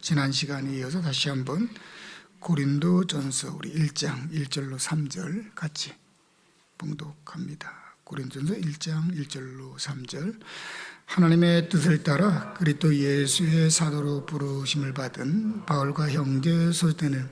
지난 시간에 이어서 다시 한번 고린도전서 우리 1장 1절로 3절 같이 봉독합니다. 고린도전서 1장 1절로 3절. 하나님의 뜻을 따라 그리스도 예수의 사도로 부르심을 받은 바울과 형제 소스데는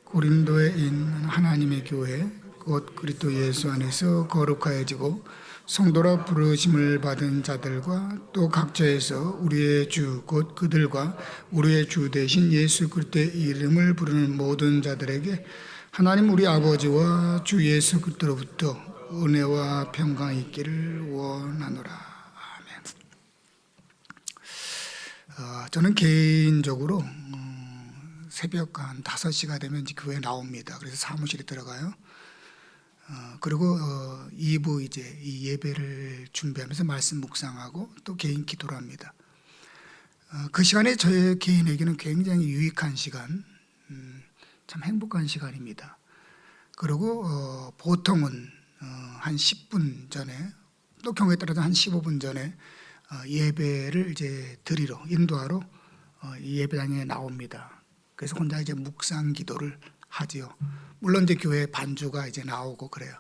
고린도에 있는 하나님의 교회 곧 그리스도 예수 안에서 거룩하여지고 성도라 부르심을 받은 자들과 또 각처에서 우리의 주 곧 그들과 우리의 주 대신 예수 그리스도의 이름을 부르는 모든 자들에게 하나님 우리 아버지와 주 예수 그리스도로부터 은혜와 평강이 있기를 원하노라. 아멘. 저는 개인적으로 새벽 한 5시가 되면 이제 교회에 나옵니다. 그래서 사무실에 들어가요. 그리고 2부 이제 이 예배를 준비하면서 말씀 묵상하고 또 개인 기도를 합니다. 그 시간에 저의 개인에게는 굉장히 유익한 시간, 참 행복한 시간입니다. 그리고 보통은 한 10분 전에 또 경우에 따라서 한 15분 전에 예배를 이제 드리러 인도하러 이 예배당에 나옵니다. 그래서 혼자 이제 묵상 기도를 하지요. 물론 이제 교회 반주가 이제 나오고 그래요.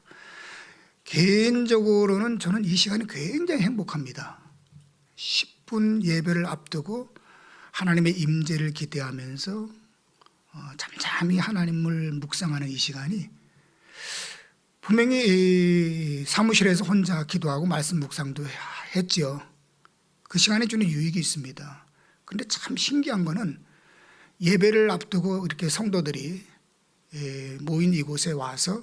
개인적으로는 저는 이 시간이 굉장히 행복합니다. 10분 예배를 앞두고 하나님의 임재를 기대하면서 잠잠히 하나님을 묵상하는 이 시간이 분명히 사무실에서 혼자 기도하고 말씀 묵상도 했지요. 그 시간에 주는 유익이 있습니다. 그런데 참 신기한 거는 예배를 앞두고 이렇게 성도들이 모인 이곳에 와서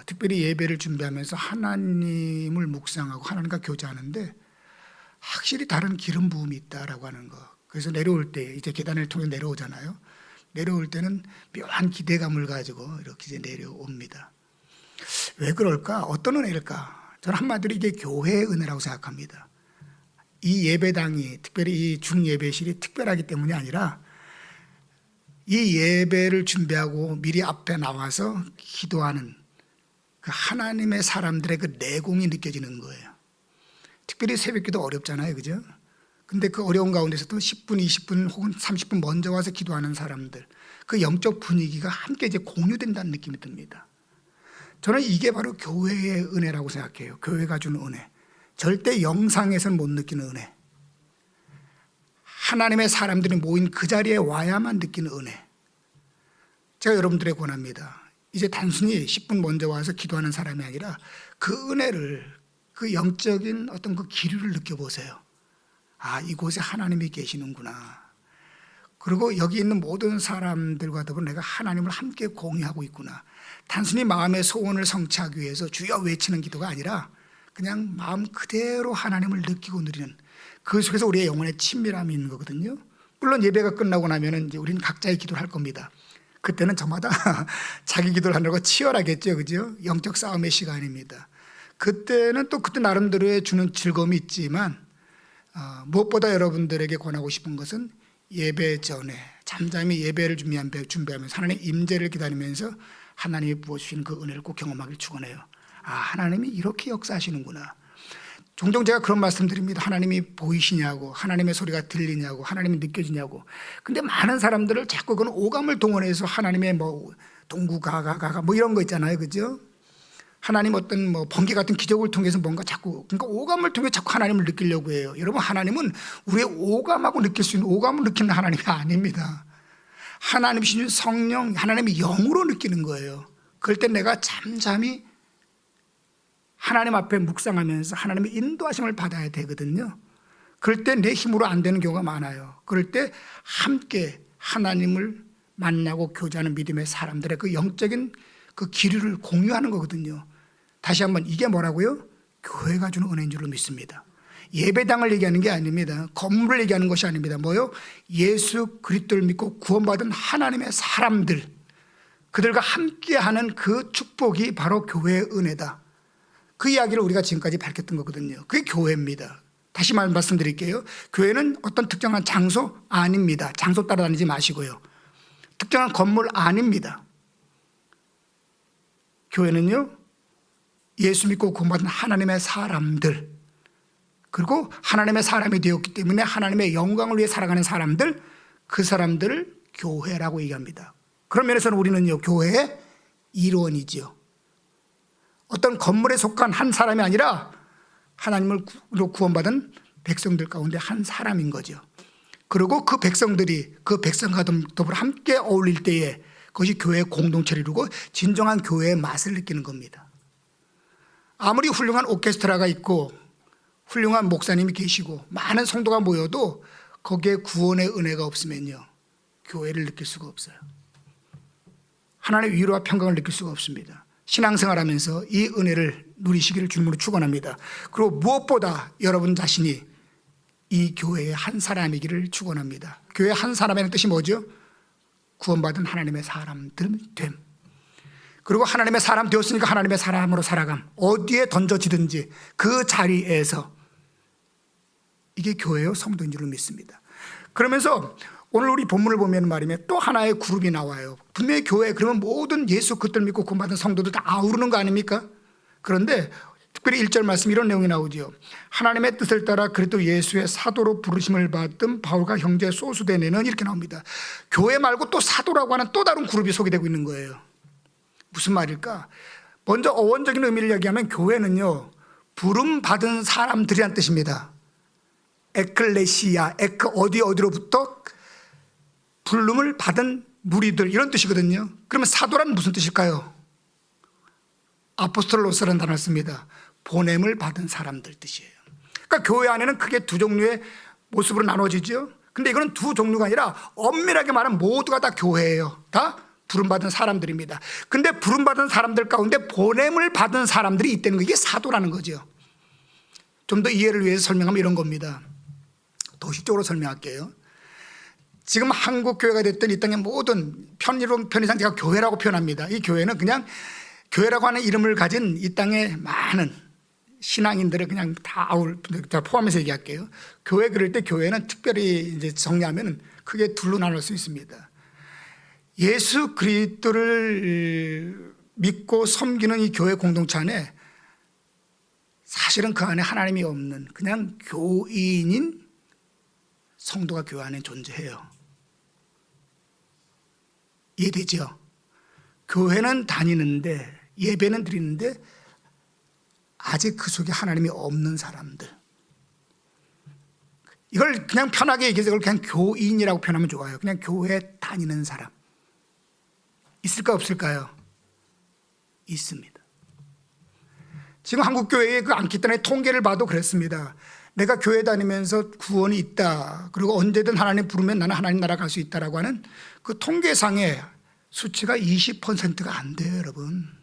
특별히 예배를 준비하면서 하나님을 묵상하고 하나님과 교제하는데 확실히 다른 기름 부음이 있다라고 하는 거. 그래서 내려올 때 이제 계단을 통해 내려오잖아요. 내려올 때는 묘한 기대감을 가지고 이렇게 이제 내려옵니다. 왜 그럴까? 어떤 은혜일까? 저는 한마디로 이게 교회의 은혜라고 생각합니다. 이 예배당이 특별히 이 중예배실이 특별하기 때문이 아니라 이 예배를 준비하고 미리 앞에 나와서 기도하는 그 하나님의 사람들의 그 내공이 느껴지는 거예요. 특별히 새벽기도 어렵잖아요, 그죠? 근데 그 어려운 가운데서도 10분, 20분 혹은 30분 먼저 와서 기도하는 사람들, 그 영적 분위기가 함께 이제 공유된다는 느낌이 듭니다. 저는 이게 바로 교회의 은혜라고 생각해요. 교회가 주는 은혜. 절대 영상에서는 못 느끼는 은혜. 하나님의 사람들이 모인 그 자리에 와야만 느끼는 은혜. 제가 여러분들에게 권합니다. 이제 단순히 10분 먼저 와서 기도하는 사람이 아니라 그 은혜를, 그 영적인 어떤 그 기류를 느껴보세요. 아, 이곳에 하나님이 계시는구나. 그리고 여기 있는 모든 사람들과 더불어 내가 하나님을 함께 공유하고 있구나. 단순히 마음의 소원을 성취하기 위해서 주여 외치는 기도가 아니라 그냥 마음 그대로 하나님을 느끼고 누리는 그 속에서 우리의 영혼의 친밀함이 있는 거거든요. 물론 예배가 끝나고 나면 이제 우리는 각자의 기도를 할 겁니다. 그때는 저마다 자기 기도를 하느라고 치열하겠죠, 그죠? 영적 싸움의 시간입니다. 그때는 또 그때 나름대로의 주는 즐거움이 있지만 무엇보다 여러분들에게 권하고 싶은 것은 예배 전에 잠잠히 예배를 준비하면서 하나님의 임재를 기다리면서 하나님이 부어주신 그 은혜를 꼭 경험하길 축원해요. 아, 하나님이 이렇게 역사하시는구나. 종종 제가 그런 말씀드립니다. 하나님이 보이시냐고, 하나님의 소리가 들리냐고, 하나님이 느껴지냐고. 근데 많은 사람들을 자꾸 그런 오감을 동원해서 하나님의 뭐 동구가가가 뭐 이런 거 있잖아요, 그죠? 하나님 어떤 뭐 번개 같은 기적을 통해서 뭔가 자꾸, 그러니까 오감을 통해 자꾸 하나님을 느끼려고 해요. 여러분, 하나님은 우리의 오감하고 느낄 수 있는 오감을 느끼는 하나님이 아닙니다. 하나님이신 성령, 하나님의 영으로 느끼는 거예요. 그럴 때 내가 잠잠히 하나님 앞에 묵상하면서 하나님의 인도하심을 받아야 되거든요. 그럴 때 내 힘으로 안 되는 경우가 많아요. 그럴 때 함께 하나님을 만나고 교제하는 믿음의 사람들의 그 영적인 그 기류를 공유하는 거거든요. 다시 한번 이게 뭐라고요? 교회가 주는 은혜인 줄로 믿습니다. 예배당을 얘기하는 게 아닙니다. 건물을 얘기하는 것이 아닙니다. 뭐요? 예수 그리스도를 믿고 구원받은 하나님의 사람들, 그들과 함께하는 그 축복이 바로 교회의 은혜다. 그 이야기를 우리가 지금까지 밝혔던 거거든요. 그게 교회입니다. 다시 말씀드릴게요. 교회는 어떤 특정한 장소 아닙니다. 장소 따라다니지 마시고요. 특정한 건물 아닙니다. 교회는요, 예수 믿고 구원받은 하나님의 사람들, 그리고 하나님의 사람이 되었기 때문에 하나님의 영광을 위해 살아가는 사람들, 그 사람들을 교회라고 얘기합니다. 그런 면에서는 우리는요, 교회의 일원이지요. 어떤 건물에 속한 한 사람이 아니라 하나님으로 구원받은 백성들 가운데 한 사람인 거죠. 그리고 그 백성들이 그 백성과 더불어 함께 어울릴 때에 그것이 교회의 공동체를 이루고 진정한 교회의 맛을 느끼는 겁니다. 아무리 훌륭한 오케스트라가 있고 훌륭한 목사님이 계시고 많은 성도가 모여도 거기에 구원의 은혜가 없으면요, 교회를 느낄 수가 없어요. 하나님의 위로와 평강을 느낄 수가 없습니다. 신앙생활하면서 이 은혜를 누리시기를 주님으로 축원합니다. 그리고 무엇보다 여러분 자신이 이 교회의 한 사람이기를 축원합니다. 교회 한 사람이라는 뜻이 뭐죠? 구원받은 하나님의 사람들 됨. 그리고 하나님의 사람 되었으니까 하나님의 사람으로 살아감. 어디에 던져지든지 그 자리에서 이게 교회요 성도인 줄로 믿습니다. 그러면서 오늘 우리 본문을 보면 말이면 또 하나의 그룹이 나와요. 분명히 교회 그러면 모든 예수 그리스도를 믿고 구원받은 성도들 다 아우르는 거 아닙니까? 그런데 특별히 1절 말씀 이런 내용이 나오죠. 하나님의 뜻을 따라 그리스도 예수의 사도로 부르심을 받은 바울과 형제 소수대네는 이렇게 나옵니다. 교회 말고 또 사도라고 하는 또 다른 그룹이 소개되고 있는 거예요. 무슨 말일까? 먼저 어원적인 의미를 이야기하면 교회는요, 부름 받은 사람들이란 뜻입니다. 에클레시아, 어디로부터 부름을 받은 무리들 이런 뜻이거든요. 그러면 사도란 무슨 뜻일까요? 아포스톨로스라는 단어를 씁니다. 보냄을 받은 사람들 뜻이에요. 그러니까 교회 안에는 크게 두 종류의 모습으로 나눠지죠. 근데 이거는 두 종류가 아니라 엄밀하게 말하면 모두가 다 교회예요. 다 부름받은 사람들입니다. 근데 부름받은 사람들 가운데 보냄을 받은 사람들이 있다는 거, 이게 사도라는 거죠. 좀 더 이해를 위해서 설명하면 이런 겁니다. 도식적으로 설명할게요. 지금 한국 교회가 됐든 이 땅의 모든 편의상 제가 교회라고 표현합니다. 이 교회는 그냥 교회라고 하는 이름을 가진 이 땅의 많은 신앙인들을 그냥 다 포함해서 얘기할게요. 교회 그럴 때 교회는 특별히 이제 정리하면 크게 둘로 나눌 수 있습니다. 예수 그리스도를 믿고 섬기는 이 교회 공동체 안에 사실은 그 안에 하나님이 없는 그냥 교인인 성도가 교회 안에 존재해요. 이해되죠? 교회는 다니는데 예배는 드리는데 아직 그 속에 하나님이 없는 사람들, 이걸 그냥 편하게 얘기해서 이걸 그냥 교인이라고 표현하면 좋아요. 그냥 교회 다니는 사람 있을까 없을까요? 있습니다. 지금 한국 교회의 그 안키단의 통계를 봐도 그랬습니다. 내가 교회 다니면서 구원이 있다, 그리고 언제든 하나님 부르면 나는 하나님 나라 갈 수 있다라고 하는 그 통계상의 수치가 20%가 안 돼요, 여러분.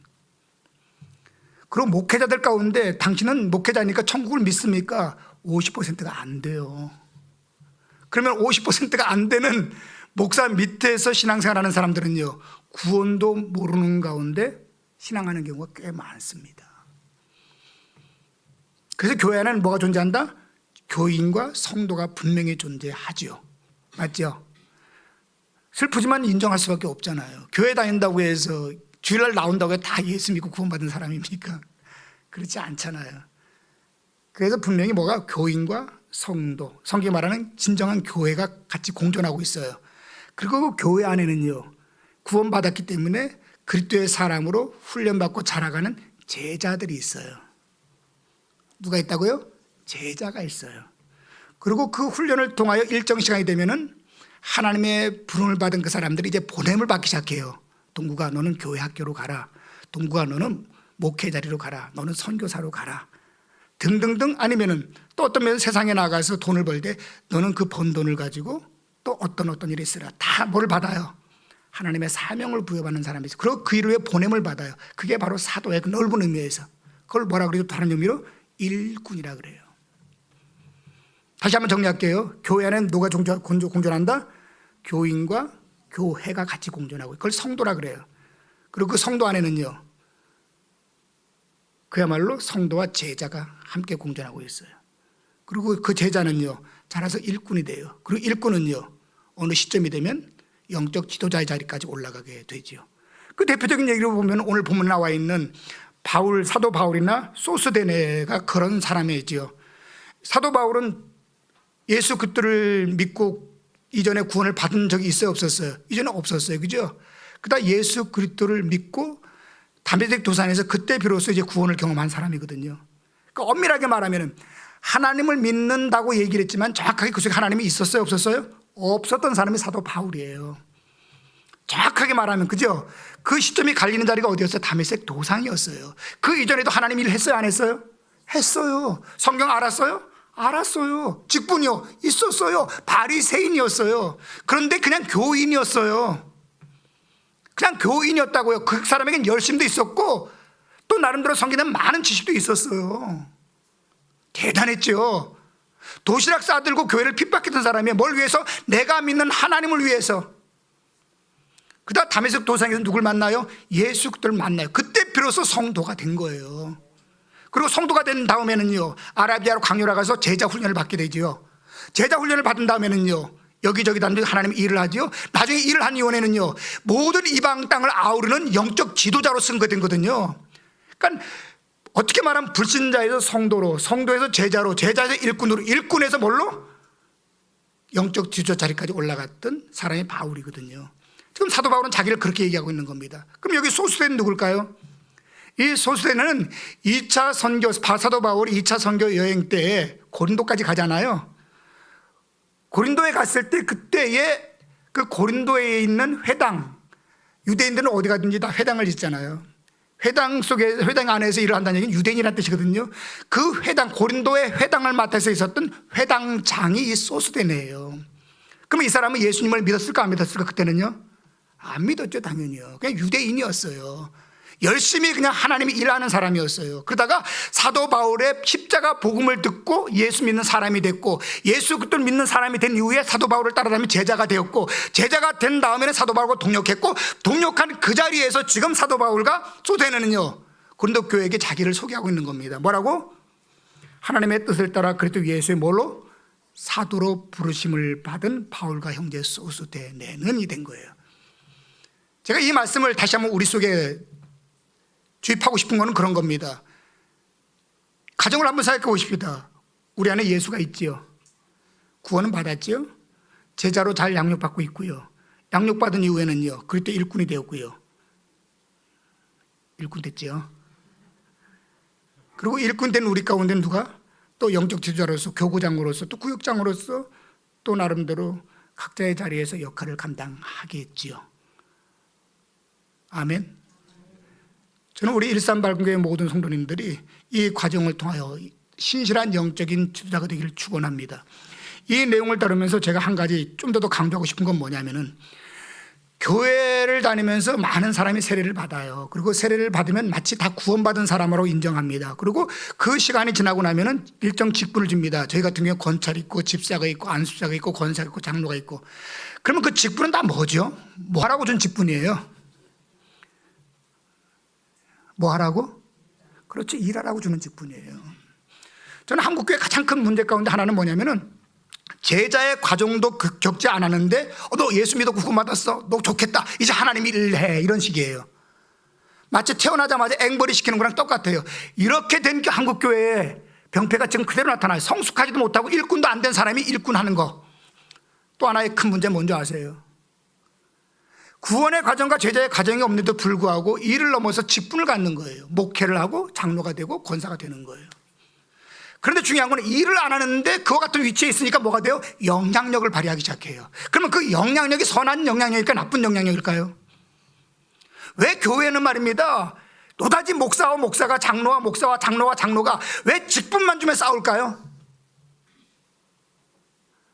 그리고 목회자들 가운데 당신은 목회자니까 천국을 믿습니까? 50%가 안 돼요. 그러면 50%가 안 되는 목사 밑에서 신앙생활하는 사람들은요, 구원도 모르는 가운데 신앙하는 경우가 꽤 많습니다. 그래서 교회 안에는 뭐가 존재한다? 교인과 성도가 분명히 존재하죠. 맞죠? 슬프지만 인정할 수밖에 없잖아요. 교회 다닌다고 해서 주일날 나온다고 해서 다 예수 믿고 구원받은 사람입니까? 그렇지 않잖아요. 그래서 분명히 뭐가 교인과 성도, 성경이 말하는 진정한 교회가 같이 공존하고 있어요. 그리고 그 교회 안에는요, 구원받았기 때문에 그리스도의 사람으로 훈련받고 자라가는 제자들이 있어요. 누가 있다고요? 제자가 있어요. 그리고 그 훈련을 통하여 일정 시간이 되면은 하나님의 부름을 받은 그 사람들이 이제 보냄을 받기 시작해요. 동구가 너는 교회 학교로 가라, 동구가 너는 목회 자리로 가라, 너는 선교사로 가라 등등등. 아니면은 또 어떤 면에서 세상에 나가서 돈을 벌 때 너는 그 번 돈을 가지고 또 어떤 일이 있으라. 다 뭘 받아요? 하나님의 사명을 부여받는 사람이 있어요. 그리고 그 일을 위해 보냄을 받아요. 그게 바로 사도의 그 넓은 의미에서, 그걸 뭐라 그래요? 다른 의미로 일꾼이라 그래요. 다시 한번 정리할게요. 교회 안에는 누가 공존한다? 교인과 교회가 같이 공존하고, 그걸 성도라 그래요. 그리고 그 성도 안에는요, 그야말로 성도와 제자가 함께 공존하고 있어요. 그리고 그 제자는요, 자라서 일꾼이 돼요. 그리고 일꾼은요, 어느 시점이 되면 영적 지도자의 자리까지 올라가게 되죠. 그 대표적인 얘기를 보면 오늘 본문에 나와 있는 사도 바울이나 소스데네가 그런 사람이지요. 사도 바울은 예수 그리스도를 믿고 이전에 구원을 받은 적이 있어요, 없었어요? 이전에 없었어요, 그죠? 그러다 예수 그리스도를 믿고 담메색 도산에서 그때 비로소 이제 구원을 경험한 사람이거든요. 그러니까 엄밀하게 말하면 하나님을 믿는다고 얘기를 했지만 정확하게 그 속에 하나님이 있었어요, 없었어요? 없었던 사람이 사도 바울이에요. 정확하게 말하면, 그죠? 그 시점이 갈리는 자리가 어디였어요? 담메색 도상이었어요. 그 이전에도 하나님 일을 했어요, 안 했어요? 했어요. 성경 알았어요? 알았어요. 직분이요? 있었어요. 바리새인이었어요. 그런데 그냥 교인이었어요. 그냥 교인이었다고요. 그 사람에겐 열심도 있었고 또 나름대로 섬기는 많은 지식도 있었어요. 대단했죠. 도시락 싸들고 교회를 핍박했던 사람이 뭘 위해서? 내가 믿는 하나님을 위해서. 그다음 담메색 도상에서 누굴 만나요? 예수 그리스도를 만나요. 그때 비로소 성도가 된 거예요. 그리고 성도가 된 다음에는요, 아라비아로 강요를 가서 제자 훈련을 받게 되죠. 제자 훈련을 받은 다음에는요, 여기저기 다니면서 하나님 일을 하죠. 나중에 일을 한 이후에는요, 모든 이방 땅을 아우르는 영적 지도자로 쓴 거거든요. 그러니까 어떻게 말하면 불신자에서 성도로, 성도에서 제자로, 제자에서 일꾼으로, 일꾼에서 뭘로? 영적 지도자 자리까지 올라갔던 사람이 바울이거든요. 지금 사도 바울은 자기를 그렇게 얘기하고 있는 겁니다. 그럼 여기 소수대는 누굴까요? 이 소수대는 2차 선교, 사도 바울이 2차 선교 여행 때 고린도까지 가잖아요. 고린도에 갔을 때 그때에 그 고린도에 있는 회당, 유대인들은 어디 가든지 다 회당을 짓잖아요. 회당 속에, 회당 안에서 일을 한다는 얘기는 유대인이라는 뜻이거든요. 그 회당, 고린도의 회당을 맡아서 있었던 회당장이 이 소수대네요. 그러면 이 사람은 예수님을 믿었을까 안 믿었을까? 그때는요? 안 믿었죠, 당연히요. 그냥 유대인이었어요. 열심히 그냥 하나님이 일하는 사람이었어요. 그러다가 사도 바울의 십자가 복음을 듣고 예수 믿는 사람이 됐고, 예수 그리스도를 믿는 사람이 된 이후에 사도 바울을 따라다니며 제자가 되었고, 제자가 된 다음에는 사도 바울과 동역했고, 동역한 그 자리에서 지금 사도 바울과 소대는요, 고린도 교회에게 자기를 소개하고 있는 겁니다. 뭐라고? 하나님의 뜻을 따라 그리스도 예수의 뭘로? 사도로 부르심을 받은 바울과 형제 소수대는 된 거예요. 제가 이 말씀을 다시 한번 우리 속에 주입하고 싶은 거는 그런 겁니다. 가정을 한번 생각해 보십시다. 우리 안에 예수가 있지요. 구원은 받았지요. 제자로 잘 양육받고 있고요. 양육받은 이후에는요, 그때 일꾼이 되었고요. 일꾼 됐지요. 그리고 일꾼 된 우리 가운데 누가? 또 영적 지도자로서, 교구장으로서, 또 구역장으로서 또 나름대로 각자의 자리에서 역할을 감당하겠지요. 아멘. 저는 우리 일산발군교회 모든 성도님들이 이 과정을 통하여 신실한 영적인 지도자가 되기를 축원합니다. 이 내용을 다루면서 제가 한 가지 좀 더 강조하고 싶은 건 뭐냐면은, 교회를 다니면서 많은 사람이 세례를 받아요. 그리고 세례를 받으면 마치 다 구원받은 사람으로 인정합니다. 그리고 그 시간이 지나고 나면은 일정 직분을 줍니다. 저희 같은 경우에 권찰이 있고 집사가 있고 안수자가 있고 권사가 있고 장로가 있고. 그러면 그 직분은 다 뭐죠? 뭐 하라고 준 직분이에요? 뭐 하라고? 그렇죠. 일하라고 주는 직분이에요. 저는 한국교회 가장 큰 문제 가운데 하나는 뭐냐면은, 제자의 과정도 겪지 않았는데 너 예수 믿어 구원받았어, 너 좋겠다, 이제 하나님 일해, 이런 식이에요. 마치 태어나자마자 앵벌이 시키는 거랑 똑같아요. 이렇게 된 한국교회의 병폐가 지금 그대로 나타나요. 성숙하지도 못하고 일꾼도 안 된 사람이 일꾼하는 거. 또 하나의 큰 문제 뭔지 아세요? 구원의 과정과 제자의 과정이 없는데도 불구하고 이를 넘어서 직분을 갖는 거예요. 목회를 하고 장로가 되고 권사가 되는 거예요. 그런데 중요한 건 일을 안 하는데 그와 같은 위치에 있으니까 뭐가 돼요? 영향력을 발휘하기 시작해요. 그러면 그 영향력이 선한 영향력일까 나쁜 영향력일까요? 왜 교회는 말입니다, 노다지 목사와 목사가, 장로와 목사와 장로와 장로가 왜 직분만 주면 싸울까요?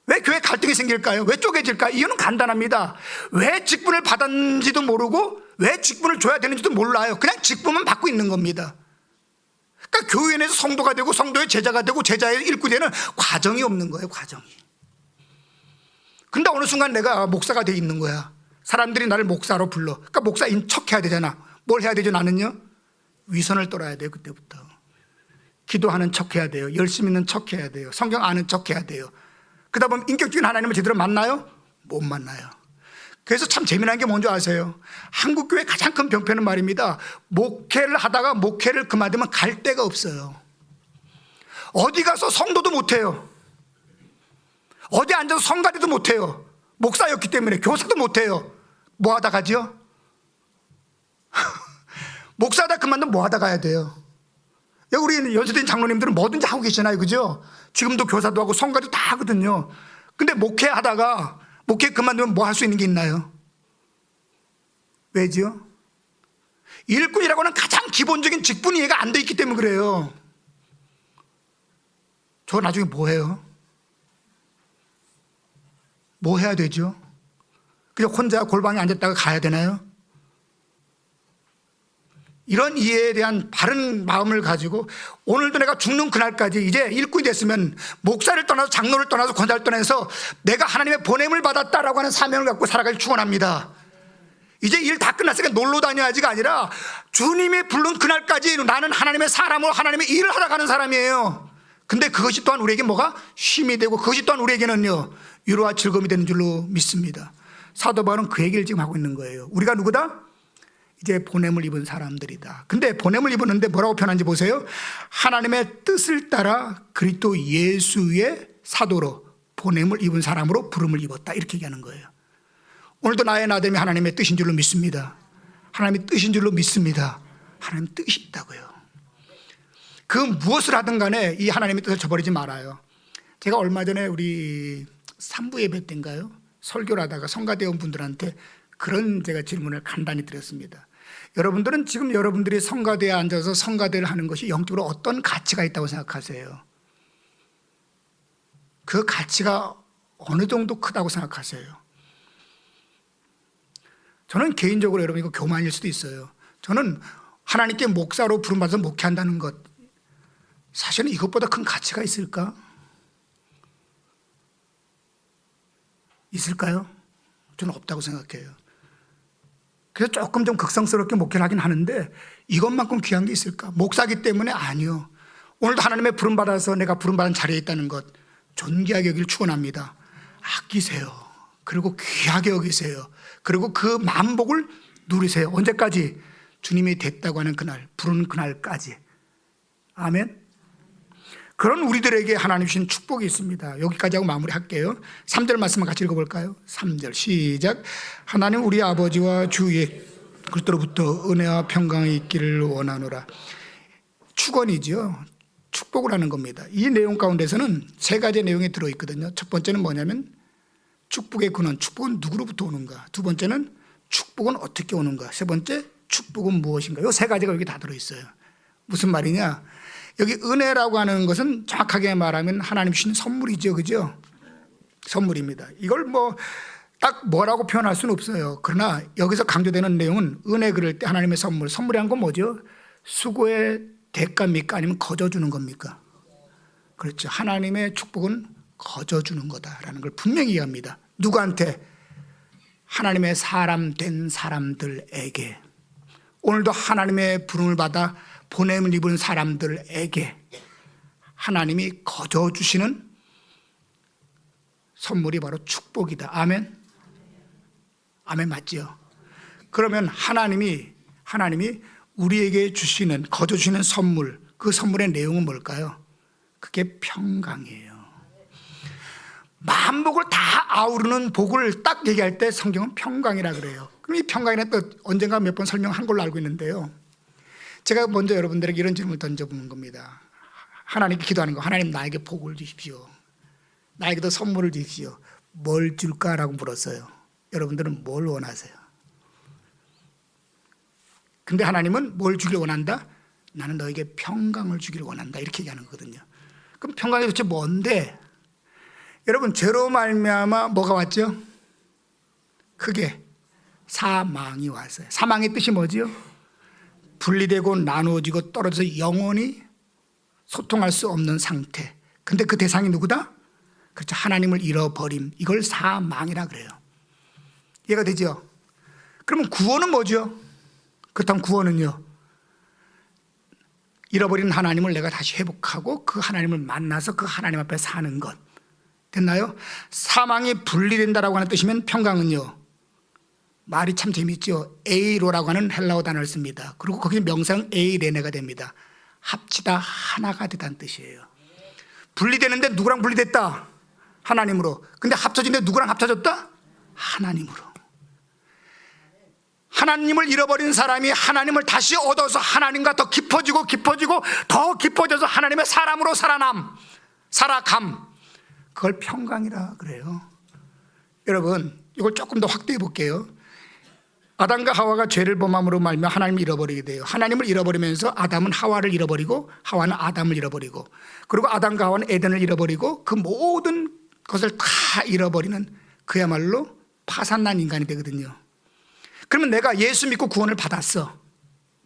왜 교회 갈등이 생길까요? 왜 쪼개질까요? 이유는 간단합니다. 왜 직분을 받았는지도 모르고 왜 직분을 줘야 되는지도 몰라요. 그냥 직분만 받고 있는 겁니다. 그러니까 교회 내에서 성도가 되고 성도의 제자가 되고 제자의 일꾼이 되는 과정이 없는 거예요. 과정이. 근데 어느 순간 내가 목사가 돼 있는 거야. 사람들이 나를 목사로 불러. 그러니까 목사인 척 해야 되잖아. 뭘 해야 되죠? 나는요, 위선을 떨어야 돼요. 그때부터 기도하는 척 해야 돼요. 열심히 있는 척 해야 돼요. 성경 아는 척 해야 돼요. 그러다 보면 인격적인 하나님을 제대로 만나요? 못 만나요. 그래서 참 재미난 게 뭔지 아세요? 한국교회 가장 큰 병폐는 말입니다, 목회를 하다가 목회를 그만두면 갈 데가 없어요. 어디 가서 성도도 못해요. 어디 앉아서 성가대도 못해요. 목사였기 때문에 교사도 못해요. 뭐 하다 가죠? 목사다 그만두면 뭐 하다 가야 돼요? 여기 우리 연수된 장로님들은 뭐든지 하고 계시잖아요. 그죠? 지금도 교사도 하고 성가도 다 하거든요. 근데 목회하다가 목회 그만두면 뭐 할 수 있는 게 있나요? 왜죠? 일꾼이라고 하는 가장 기본적인 직분이 이해가 안 돼 있기 때문에 그래요. 저 나중에 뭐 해요? 뭐 해야 되죠? 그냥 혼자 골방에 앉았다가 가야 되나요? 이런 이해에 대한 바른 마음을 가지고 오늘도 내가 죽는 그날까지 이제 일꾼이 됐으면 목사를 떠나서 장로를 떠나서 권사를 떠나서 내가 하나님의 보냄을 받았다라고 하는 사명을 갖고 살아가길 축원합니다. 이제 일 다 끝났으니까 놀러 다녀야지가 아니라 주님이 부른 그날까지 나는 하나님의 사람으로 하나님의 일을 하러 가는 사람이에요. 근데 그것이 또한 우리에게 뭐가 쉼이 되고 그것이 또한 우리에게는요 위로와 즐거움이 되는 줄로 믿습니다. 사도 바울은 그 얘기를 지금 하고 있는 거예요. 우리가 누구다? 이제 보냄을 입은 사람들이다. 근데 보냄을 입었는데 뭐라고 표현한지 보세요. 하나님의 뜻을 따라 그리스도 예수의 사도로 보냄을 입은 사람으로 부름을 입었다. 이렇게 얘기하는 거예요. 오늘도 나의 나됨이 하나님의 뜻인 줄로 믿습니다. 하나님의 뜻인 줄로 믿습니다. 하나님 뜻이 있다고요. 그 무엇을 하든 간에 이 하나님의 뜻을 저버리지 말아요. 제가 얼마 전에 우리 3부 예배 때인가요? 설교를 하다가 성가대원 분들한테 그런 제가 질문을 간단히 드렸습니다. 여러분들은 지금 여러분들이 성가대에 앉아서 성가대를 하는 것이 영적으로 어떤 가치가 있다고 생각하세요? 그 가치가 어느 정도 크다고 생각하세요? 저는 개인적으로 여러분 이거 교만일 수도 있어요. 저는 하나님께 목사로 부름받아서 목회한다는 것 사실은 이것보다 큰 가치가 있을까? 있을까요? 저는 없다고 생각해요. 그래서 조금 좀 극성스럽게 목회를 하긴 하는데 이것만큼 귀한 게 있을까? 목사기 때문에 아니요. 오늘도 하나님의 부름받아서 내가 부름받은 자리에 있다는 것 존귀하게 여기를 축원합니다. 아끼세요. 그리고 귀하게 여기세요. 그리고 그 만복을 누리세요. 언제까지? 주님이 됐다고 하는 그날, 부르는 그날까지. 아멘. 그런 우리들에게 하나님 주신 축복이 있습니다. 여기까지 하고 마무리할게요. 3절 말씀을 같이 읽어볼까요? 3절 시작. 하나님 우리 아버지와 주 예수 그리스도로부터 은혜와 평강이 있기를 원하노라. 축원이죠. 축복을 하는 겁니다. 이 내용 가운데서는 세 가지 내용이 들어있거든요. 첫 번째는 뭐냐면 축복의 근원, 축복은 누구로부터 오는가? 두 번째는 축복은 어떻게 오는가? 세 번째, 축복은 무엇인가? 이 세 가지가 여기 다 들어있어요. 무슨 말이냐? 여기 은혜라고 하는 것은 정확하게 말하면 하나님 주신 선물이죠. 그죠? 선물입니다. 이걸 딱 뭐라고 표현할 수는 없어요. 그러나 여기서 강조되는 내용은 은혜 그럴 때 하나님의 선물. 선물이란 건 뭐죠? 수고의 대가입니까? 아니면 거저주는 겁니까? 그렇죠. 하나님의 축복은 거저주는 거다라는 걸 분명히 이해합니다. 누구한테? 하나님의 사람 된 사람들에게. 오늘도 하나님의 부름을 받아 보냄을 입은 사람들에게 하나님이 거저주시는 선물이 바로 축복이다. 아멘. 아멘 맞죠? 그러면 하나님이 우리에게 주시는 거저주시는 선물, 그 선물의 내용은 뭘까요? 그게 평강이에요. 만복을 다 아우르는 복을 딱 얘기할 때 성경은 평강이라 그래요. 그럼 이 평강이란 또 언젠가 몇 번 설명한 걸로 알고 있는데요. 제가 먼저 여러분들에게 이런 질문을 던져보는 겁니다. 하나님께 기도하는 거. 하나님 나에게 복을 주십시오. 나에게도 선물을 주십시오. 뭘 줄까라고 물었어요. 여러분들은 뭘 원하세요? 근데 하나님은 뭘 주길 원한다? 나는 너에게 평강을 주길 원한다. 이렇게 얘기하는 거거든요. 그럼 평강이 도대체 뭔데? 여러분 죄로 말미암아 뭐가 왔죠? 크게 사망이 왔어요. 사망의 뜻이 뭐지요? 분리되고 나누어지고 떨어져서 영원히 소통할 수 없는 상태. 근데 그 대상이 누구다? 그렇죠. 하나님을 잃어버림. 이걸 사망이라 그래요. 이해가 되죠? 그러면 구원은 뭐죠? 그렇다면 구원은요, 잃어버린 하나님을 내가 다시 회복하고 그 하나님을 만나서 그 하나님 앞에 사는 것. 됐나요? 사망이 분리된다라고 하는 뜻이면 평강은요, 말이 참 재밌죠. 에이로라고 하는 헬라어 단어를 씁니다. 그리고 거기 명사는 에이레네가 됩니다. 합치다 하나가 되다는 뜻이에요. 분리되는데 누구랑 분리됐다? 하나님으로. 근데 합쳐진데 누구랑 합쳐졌다? 하나님으로. 하나님을 잃어버린 사람이 하나님을 다시 얻어서 하나님과 더 깊어지고 더 깊어져서 하나님의 사람으로 살아감. 그걸 평강이라 그래요. 여러분, 이걸 조금 더 확대해 볼게요. 아담과 하와가 죄를 범함으로 말미암아 하나님을 잃어버리게 돼요. 하나님을 잃어버리면서 아담은 하와를 잃어버리고 하와는 아담을 잃어버리고, 그리고 아담과 하와는 에덴을 잃어버리고 그 모든 것을 다 잃어버리는 그야말로 파산난 인간이 되거든요. 그러면 내가 예수 믿고 구원 받았어.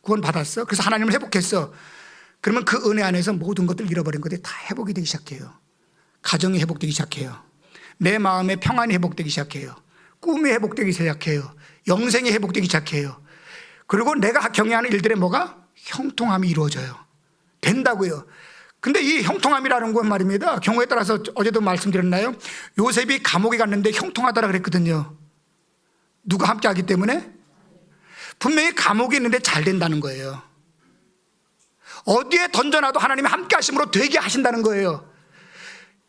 그래서 하나님을 회복했어. 그러면 그 은혜 안에서 모든 것들 잃어버린 것들이 다 회복이 되기 시작해요. 가정이 회복되기 시작해요. 내 마음의 평안이 회복되기 시작해요. 꿈이 회복되기 시작해요. 영생이 회복되기 시작해요. 그리고 내가 경외하는 일들에 뭐가? 형통함이 이루어져요. 된다고요. 근데 이 형통함이라는 건 말입니다, 경우에 따라서 어제도 말씀드렸나요? 요셉이 감옥에 갔는데 형통하다라 그랬거든요. 누가 함께 하기 때문에? 분명히 감옥에 있는데 잘 된다는 거예요. 어디에 던져놔도 하나님이 함께 하심으로 되게 하신다는 거예요.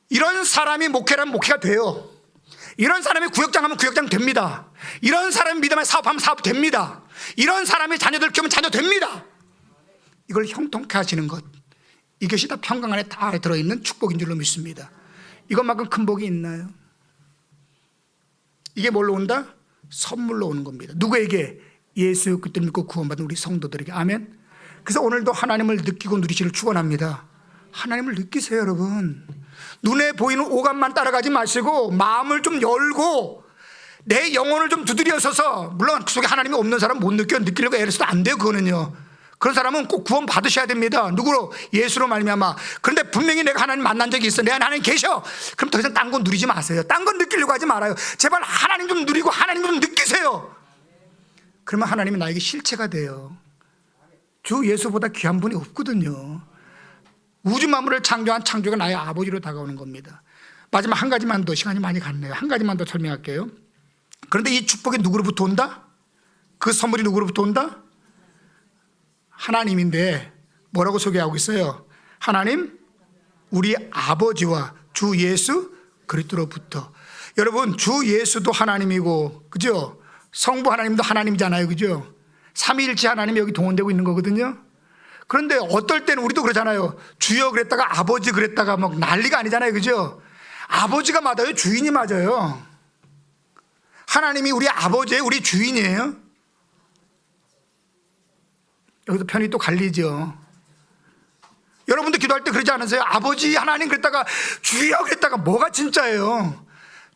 이런 사람이 목회라면 목회가 돼요. 이런 사람이 구역장 하면 구역장 됩니다. 이런 사람이 믿음의 사업하면 사업 됩니다. 이런 사람이 자녀들 키우면 자녀 됩니다. 이걸 형통케 하시는 것, 이것이 다 평강 안에 다 들어있는 축복인 줄로 믿습니다. 이것만큼 큰 복이 있나요? 이게 뭘로 온다? 선물로 오는 겁니다. 누구에게? 예수 그리스도 믿고 구원받은 우리 성도들에게. 아멘. 그래서 오늘도 하나님을 느끼고 누리시기를 축원합니다. 하나님을 느끼세요, 여러분. 눈에 보이는 오감만 따라가지 마시고 마음을 좀 열고 내 영혼을 좀 두드려서서, 물론 그 속에 하나님이 없는 사람은 못 느끼려고 애를 써도 안 돼요. 그거는요. 그런 사람은 꼭 구원 받으셔야 됩니다. 누구로? 예수로 말미암아. 그런데 분명히 내가 하나님 만난 적이 있어, 내 안에 하나님 계셔. 그럼 더 이상 딴 건 누리지 마세요. 딴 건 느끼려고 하지 말아요. 제발 하나님 좀 누리고 하나님 좀 느끼세요. 그러면 하나님이 나에게 실체가 돼요. 주 예수보다 귀한 분이 없거든요. 우주 만물을 창조한 창조가 나의 아버지로 다가오는 겁니다. 마지막 한 가지만 더, 시간이 많이 갔네요. 한 가지만 더 설명할게요. 그런데 이 축복이 누구로부터 온다? 그 선물이 누구로부터 온다? 하나님인데 뭐라고 소개하고 있어요? 하나님, 우리 아버지와 주 예수 그리스도로부터. 여러분, 주 예수도 하나님이고, 그죠? 성부 하나님도 하나님이잖아요, 그죠? 삼위일체 하나님이 여기 동원되고 있는 거거든요. 그런데 어떨 때는 우리도 그러잖아요. 주여 그랬다가 아버지 그랬다가 막 난리가 아니잖아요, 그죠? 아버지가 맞아요, 주인이 맞아요? 하나님이 우리 아버지예요, 우리 주인이에요? 여기서 편이 또 갈리죠. 여러분도 기도할 때 그러지 않으세요? 아버지 하나님 그랬다가 주여 그랬다가 뭐가 진짜예요?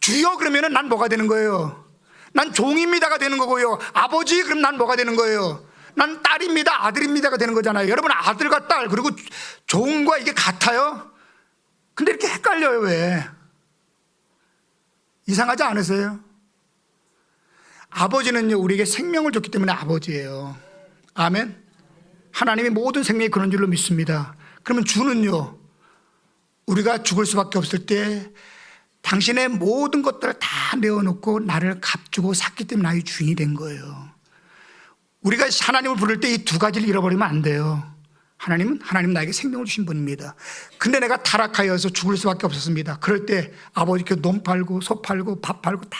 주여 그러면은 난 뭐가 되는 거예요? 난 종입니다가 되는 거고요. 아버지 그럼 난 뭐가 되는 거예요? 난 딸입니다, 아들입니다가 되는 거잖아요. 여러분, 아들과 딸 그리고 종과 이게 같아요? 근데 이렇게 헷갈려요. 왜? 이상하지 않으세요? 아버지는요, 우리에게 생명을 줬기 때문에 아버지예요. 아멘. 하나님이 모든 생명이 그런 줄로 믿습니다. 그러면 주는요, 우리가 죽을 수밖에 없을 때 당신의 모든 것들을 다 내어놓고 나를 값주고 샀기 때문에 나의 주인이 된 거예요. 우리가 하나님을 부를 때 이 두 가지를 잃어버리면 안 돼요. 하나님 나에게 생명을 주신 분입니다. 근데 내가 타락하여서 죽을 수밖에 없었습니다. 그럴 때 아버지께 논 팔고 소 팔고 밥 팔고 다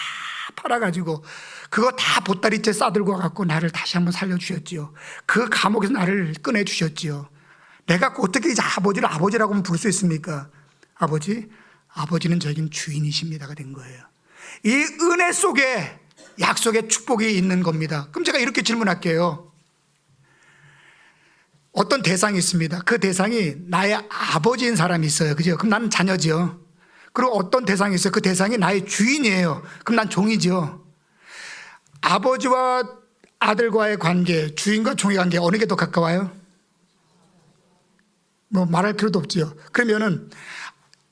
팔아가지고 그거 다 보따리째 싸들고 와갖고 나를 다시 한번 살려주셨지요. 그 감옥에서 나를 꺼내주셨지요. 내가 어떻게 이제 아버지를 아버지라고 부를 수 있습니까? 아버지는 저에겐 주인이십니다가 된 거예요. 이 은혜 속에 약속의 축복이 있는 겁니다. 그럼 제가 이렇게 질문할게요. 어떤 대상이 있습니다. 그 대상이 나의 아버지인 사람이 있어요, 그죠? 그럼 나는 자녀죠. 그리고 어떤 대상이 있어요. 그 대상이 나의 주인이에요. 그럼 난 종이죠. 아버지와 아들과의 관계, 주인과 종의 관계, 어느 게 더 가까워요? 뭐 말할 필요도 없죠. 그러면은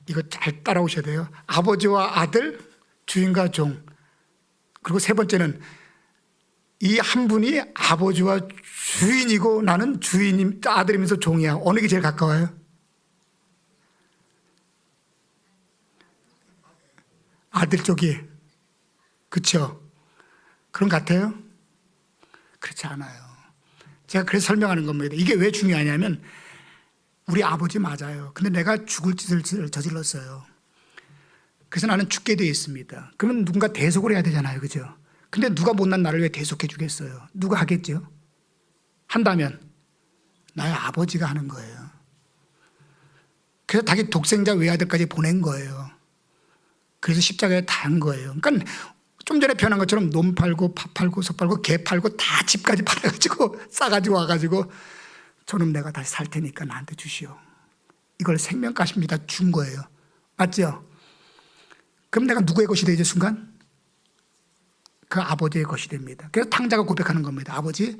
이거 잘 따라오셔야 돼요. 아버지와 아들, 주인과 종. 그리고 세 번째는 이 한 분이 아버지와 주인이고 나는 아들이면서 종이야. 어느 게 제일 가까워요? 아들 쪽이. 그렇죠? 그런 것 같아요? 그렇지 않아요. 제가 그래서 설명하는 겁니다. 이게 왜 중요하냐면 우리 아버지 맞아요. 근데 내가 죽을 짓을 저질렀어요. 그래서 나는 죽게 되어 있습니다. 그러면 누군가 대속을 해야 되잖아요. 그죠? 근데 누가 못난 나를 왜 대속해 주겠어요? 누가 하겠죠? 한다면 나의 아버지가 하는 거예요. 그래서 자기 독생자 외아들까지 보낸 거예요. 그래서 십자가에 다 한 거예요. 그러니까 좀 전에 표현한 것처럼 논 팔고 팥 팔고 소 팔고 개 팔고 다 집까지 팔아가지고 싸가지고 와가지고 저놈 내가 다시 살 테니까 나한테 주시오. 이걸 생명값입니다. 준 거예요. 맞죠? 그럼 내가 누구의 것이 되죠? 순간? 그 아버지의 것이 됩니다. 그래서 탕자가 고백하는 겁니다. 아버지,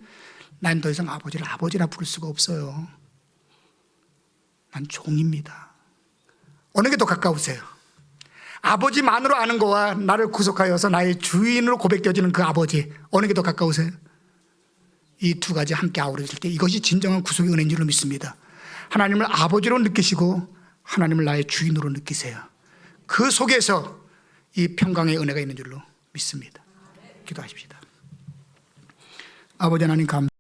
난 더 이상 아버지를 아버지라 부를 수가 없어요. 난 종입니다. 어느 게 더 가까우세요? 아버지만으로 아는 거와 나를 구속하여서 나의 주인으로 고백되어지는 그 아버지, 어느 게 더 가까우세요? 이 두 가지 함께 아우러질 때 이것이 진정한 구속의 은혜인 줄로 믿습니다. 하나님을 아버지로 느끼시고 하나님을 나의 주인으로 느끼세요. 그 속에서 이 평강의 은혜가 있는 줄로 믿습니다. 기도하십시다. 아버지 하나님 감사합니다.